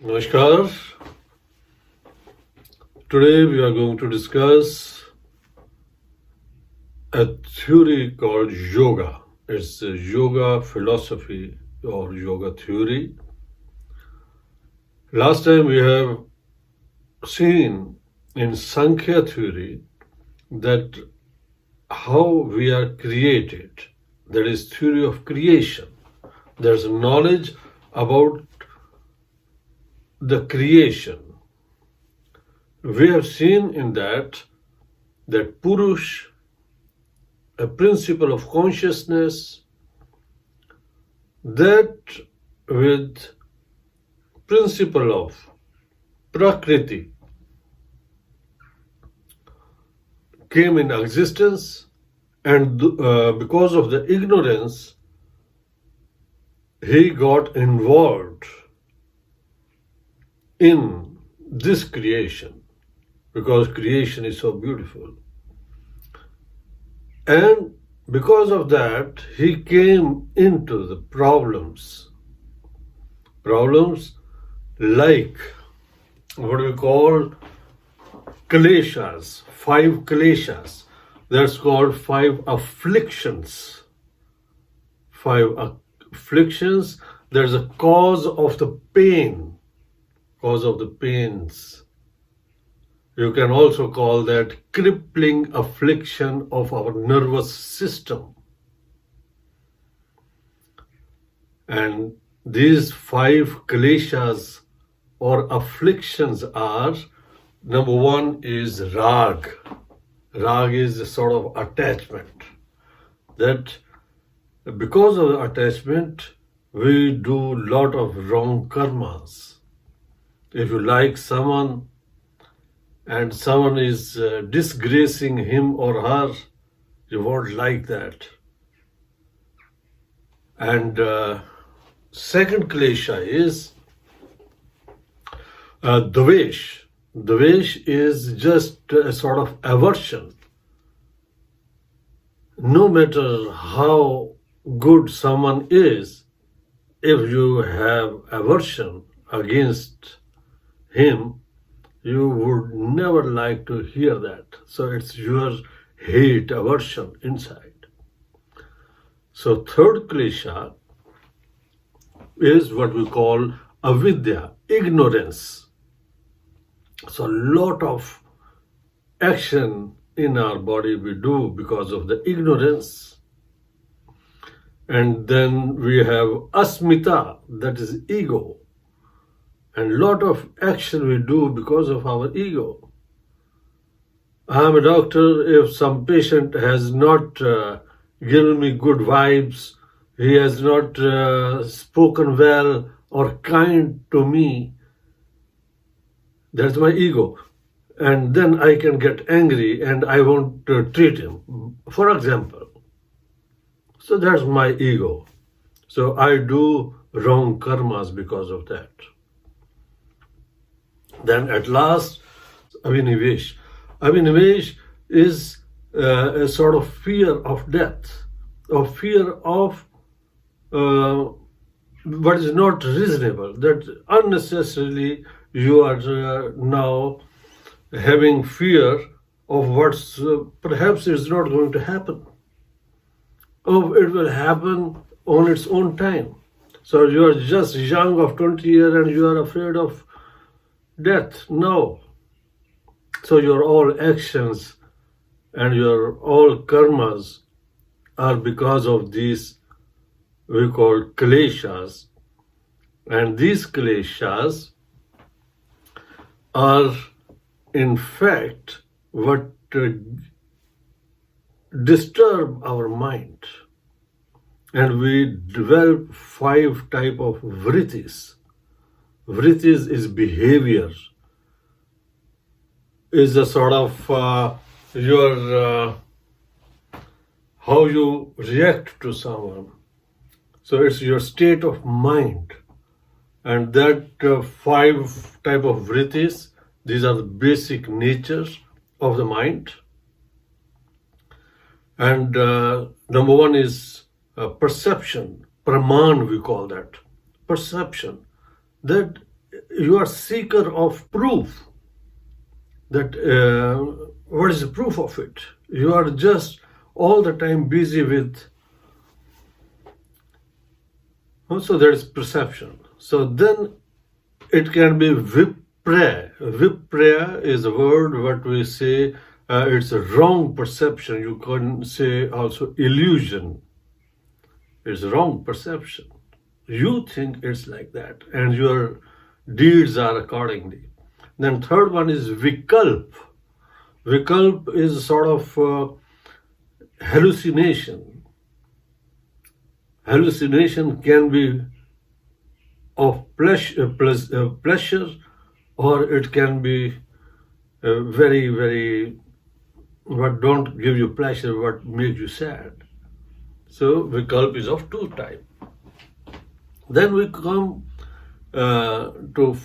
Namaskar. Today we are going to discuss a theory called yoga. It's a yoga philosophy or yoga theory. Last time we have seen in Sankhya theory that how we are created. That is theory of creation. There's knowledge about the creation. We have seen in that Purush, a principle of consciousness, that with principle of Prakriti came in existence, and because of the ignorance, he got involved in this creation, because creation is so beautiful. And because of that, he came into the problems. Problems like what we call kleshas, 5 kleshas. That's called 5 afflictions. 5 afflictions, there's a cause of the pain. Cause of the pains. You can also call that crippling affliction of our nervous system. And these 5 kleshas or afflictions are, number 1 is rag. Rag is a sort of attachment. That because of the attachment, we do a lot of wrong karmas. If you like someone and someone is disgracing him or her, you won't like that. And second klesha is dvesh. Dvesh is just a sort of aversion. No matter how good someone is, if you have aversion against him, you would never like to hear that. So it's your hate, aversion inside. So third klesha is what we call avidya, ignorance. So a lot of action in our body we do because of the ignorance. And then we have asmita, that is ego. And a lot of action we do because of our ego. I'm a doctor. If some patient has not given me good vibes, he has not spoken well or kind to me, that's my ego. And then I can get angry and I won't treat him, for example. So that's my ego. So I do wrong karmas because of that. Then at last, Abhinivesh. Abhinivesh is a sort of fear of death, or fear of what is not reasonable, that unnecessarily you are now having fear of what's perhaps is not going to happen. Oh, it will happen on its own time. So you are just young of 20 years and you are afraid of death. No. So your all actions and your all karmas are because of these we call kleshas. And these kleshas are in fact what disturb our mind. And we develop 5 type of vrittis. Vrittis is behavior, is a sort of your how you react to someone. So it's your state of mind. And that 5 type of vrittis, these are the basic natures of the mind. And number 1 is perception. Praman, we call that. Perception. That you are seeker of proof. That what is the proof of it? You are just all the time busy with. Also, there is perception. So then it can be vipraya. Vipraya is a word what we say. It's a wrong perception. You can say also illusion. It's wrong perception. You think it's like that, and your deeds are accordingly. Then third one is vikalp. Vikalp is sort of hallucination. Hallucination can be of pleasure, or it can be very, very what don't give you pleasure, what makes you sad. So vikalp is of two types. Then we come to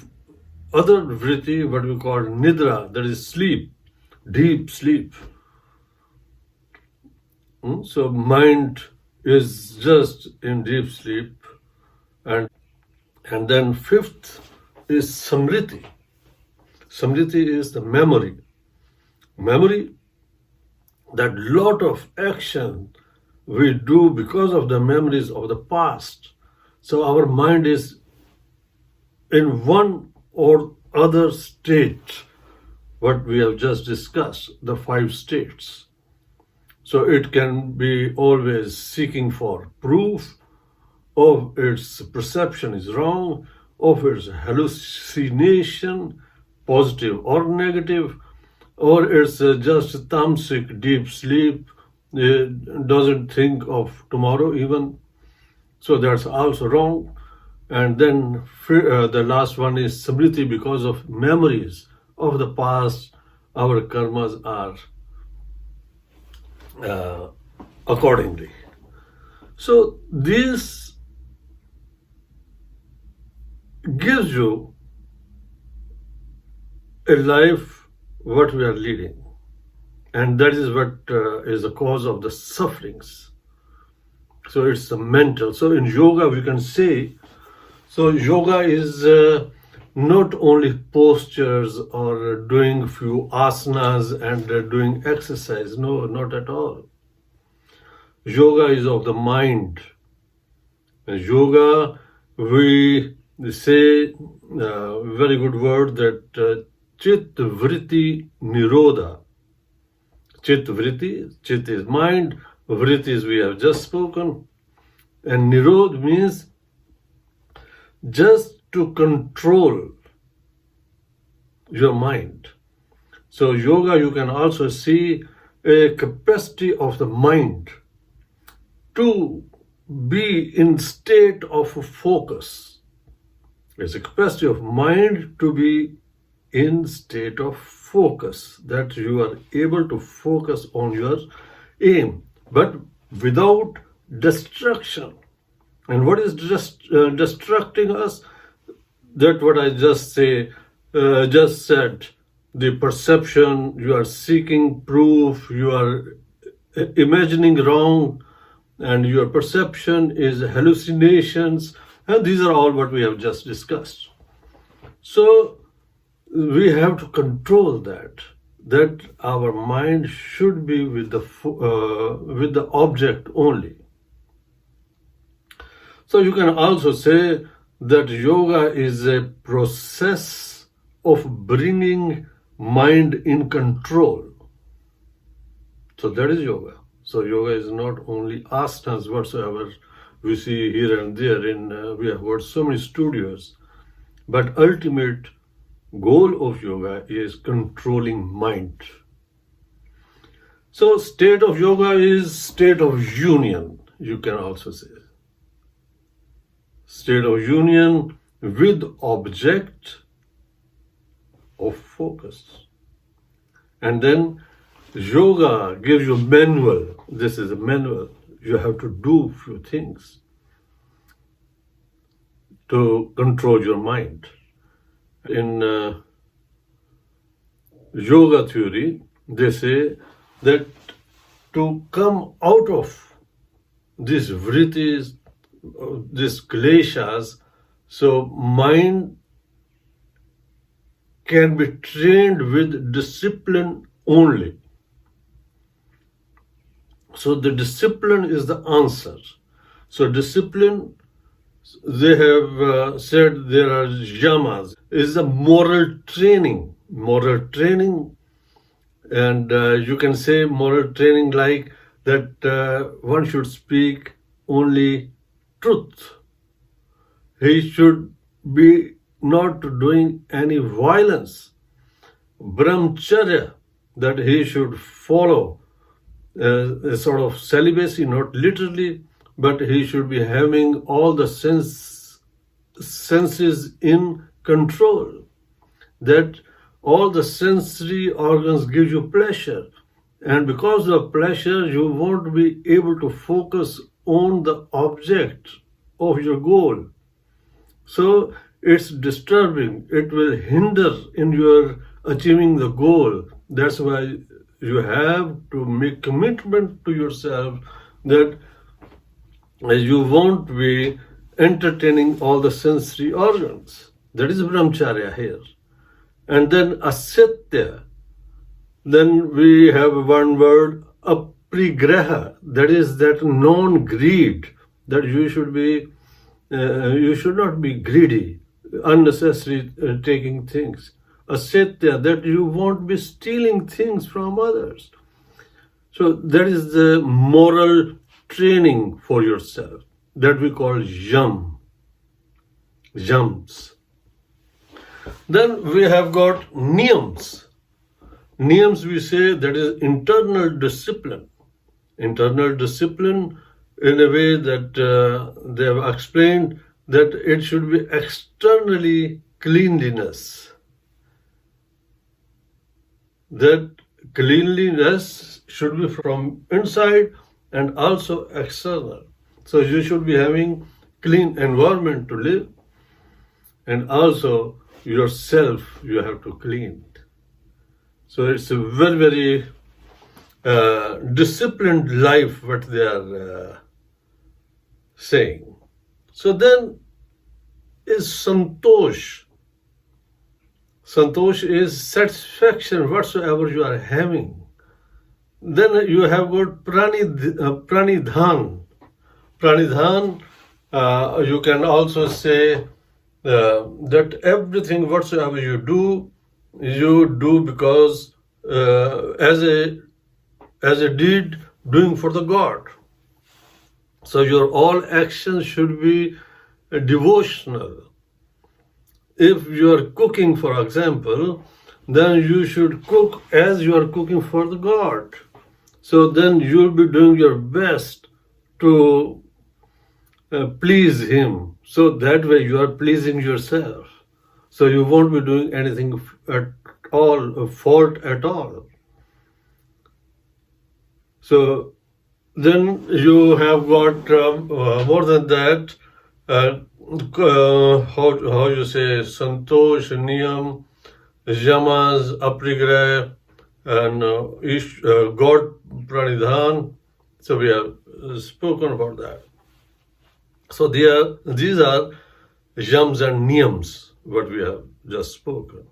other vritti, what we call nidra, that is sleep, deep sleep. So mind is just in deep sleep. And then fifth is samriti. Samriti is the memory. Memory, that lot of action we do because of the memories of the past. So our mind is in one or other state, what we have just discussed, the 5 states. So it can be always seeking for proof of its perception is wrong, of its hallucination, positive or negative, or it's just tamasic deep sleep, doesn't think of tomorrow even. So that's also wrong. And then the last one is samriti, because of memories of the past, our karmas are accordingly. So this gives you a life what we are leading, and that is what is the cause of the sufferings. So it's the mental. So in yoga we can say, so yoga is not only postures or doing few asanas and doing exercise. No, not at all. Yoga is of the mind. In yoga, we say a very good word that chit vritti nirodha. Chit vritti, chit is mind, vritti is we have just spoken, and nirod means just to control your mind. So yoga, you can also see a capacity of the mind to be in state of focus. It's a capacity of mind to be in state of focus, that you are able to focus on your aim, but without destruction. And what is destructing us? That what I just said, the perception, you are seeking proof, you are imagining wrong, and your perception is hallucinations, and these are all what we have just discussed. So we have to control that our mind should be with the object only. So you can also say that yoga is a process of bringing mind in control. So that is yoga. So yoga is not only asanas whatsoever we see here and there we have got so many studios, but ultimate goal of yoga is controlling mind. So state of yoga is state of union, you can also say. State of union with object of focus. And then yoga gives you manual. This is a manual. You have to do few things to control your mind. In yoga theory, they say that to come out of these vrittis, these kleshas, so mind can be trained with discipline only. So the discipline is the answer. So discipline, they have said there are yamas, is a moral training. Moral training, and you can say moral training like that one should speak only truth. He should be not doing any violence. Brahmacharya, that he should follow a sort of celibacy, not literally, but he should be having all the senses in control. That all the sensory organs give you pleasure. And because of pleasure, you won't be able to focus on the object of your goal. So it's disturbing. It will hinder in your achieving the goal. That's why you have to make commitment to yourself that you won't be entertaining all the sensory organs. That is brahmacharya here. And then asatya. Then we have one word, aprigraha. That is that non-greed. That you should not be greedy, unnecessary taking things. Asatya, that you won't be stealing things from others. So that is the moral training for yourself that we call yams. Then we have got niyams. Niyams, we say, that is internal discipline. Internal discipline in a way that they have explained that it should be externally cleanliness. That cleanliness should be from inside and also external. So you should be having clean environment to live, and also yourself you have to clean. So it's a very, very disciplined life what they are saying. So then is santosh. Santosh is satisfaction whatsoever you are having. Then you have got pranidhan. Pranidhan, you can also say that everything whatsoever you do because as a deed doing for the God. So your all actions should be devotional. If you are cooking, for example, then you should cook as you are cooking for the God. So then you will be doing your best to please Him. So that way you are pleasing yourself. So you won't be doing anything at all, a fault at all. So then you have got more than that, how you say, santosh, niyam, yamas, aprigrah, and God pranidhan. So we have spoken about that. So these are yams and niyams, what we have just spoken.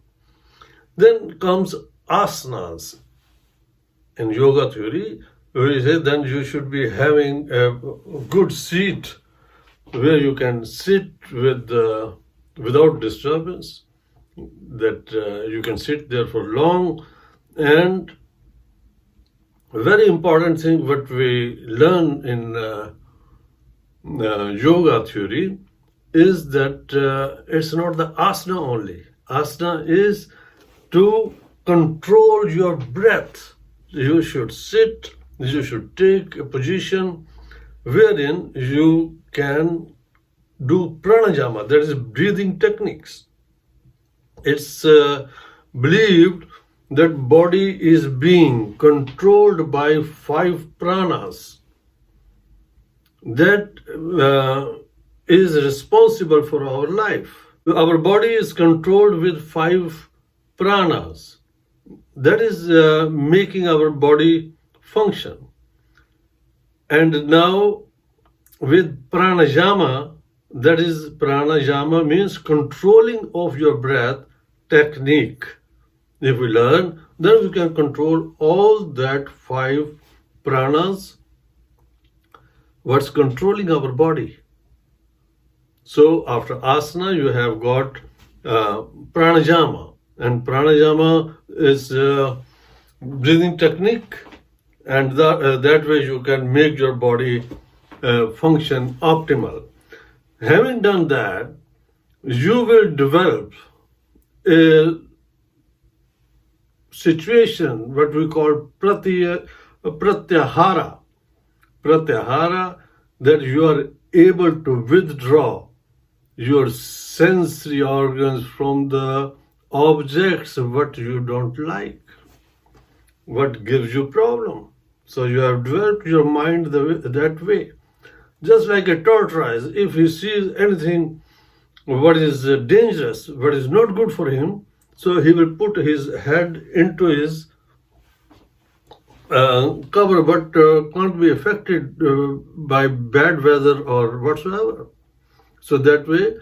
Then comes asanas. In yoga theory, we say then you should be having a good seat where you can sit without disturbance, that you can sit there for long. And a very important thing what we learn in yoga theory is that it's not the asana only. Asana is to control your breath. You should sit, you should take a position wherein you can do pranayama, that is breathing techniques. It's believed that body is being controlled by 5 pranas that is responsible for our life. Our body is controlled with 5 pranas. That is making our body function. And now with pranayama, that is pranayama means controlling of your breath technique, if we learn, then we can control all that 5 pranas, what's controlling our body. So after asana, you have got pranayama, and pranayama is breathing technique, and that way you can make your body function optimal. Having done that, you will develop a situation, what we call pratyahara. Pratyahara, that you are able to withdraw your sensory organs from the objects what you don't like, what gives you problem. So you have developed your mind that way. Just like a tortoise, if he sees anything what is dangerous, what is not good for him, so he will put his head into his cover, but can't be affected by bad weather or whatsoever. So that way,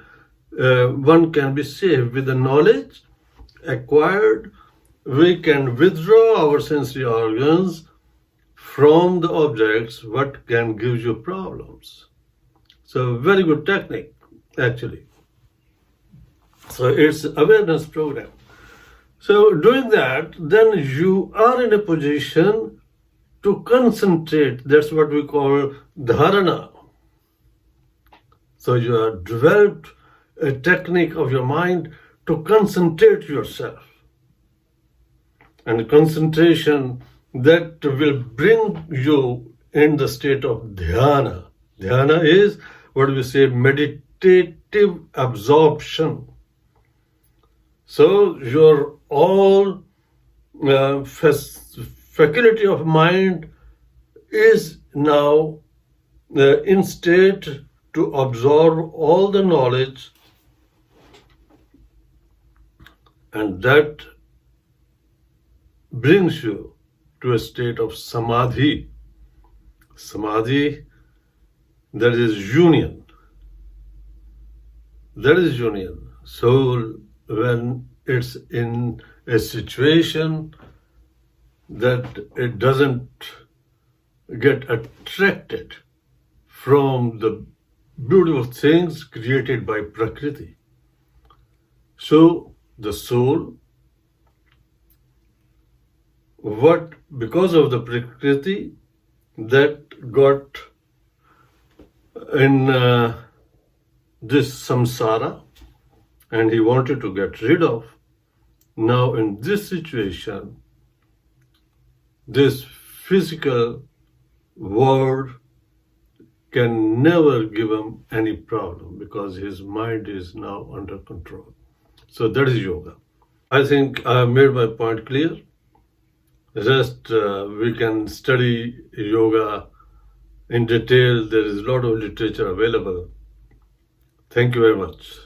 one can be safe. With the knowledge acquired, we can withdraw our sensory organs from the objects what can give you problems. So very good technique, actually. So it's awareness program. So doing that, then you are in a position to concentrate. That's what we call dharana. So you have developed a technique of your mind to concentrate yourself. And concentration that will bring you in the state of dhyana. Dhyana is what we say meditative absorption. So your all faculty of mind is now in state to absorb all the knowledge, and that brings you to a state of samadhi. Samadhi, that is union. That is union. So when it's in a situation that it doesn't get attracted from the beautiful things created by Prakriti. So the soul, because of the Prakriti that got in this samsara, and he wanted to get rid of. Now in this situation, this physical world can never give him any problem because his mind is now under control. So that is yoga. I think I have made my point clear. Rest, we can study yoga in detail. There is a lot of literature available. Thank you very much.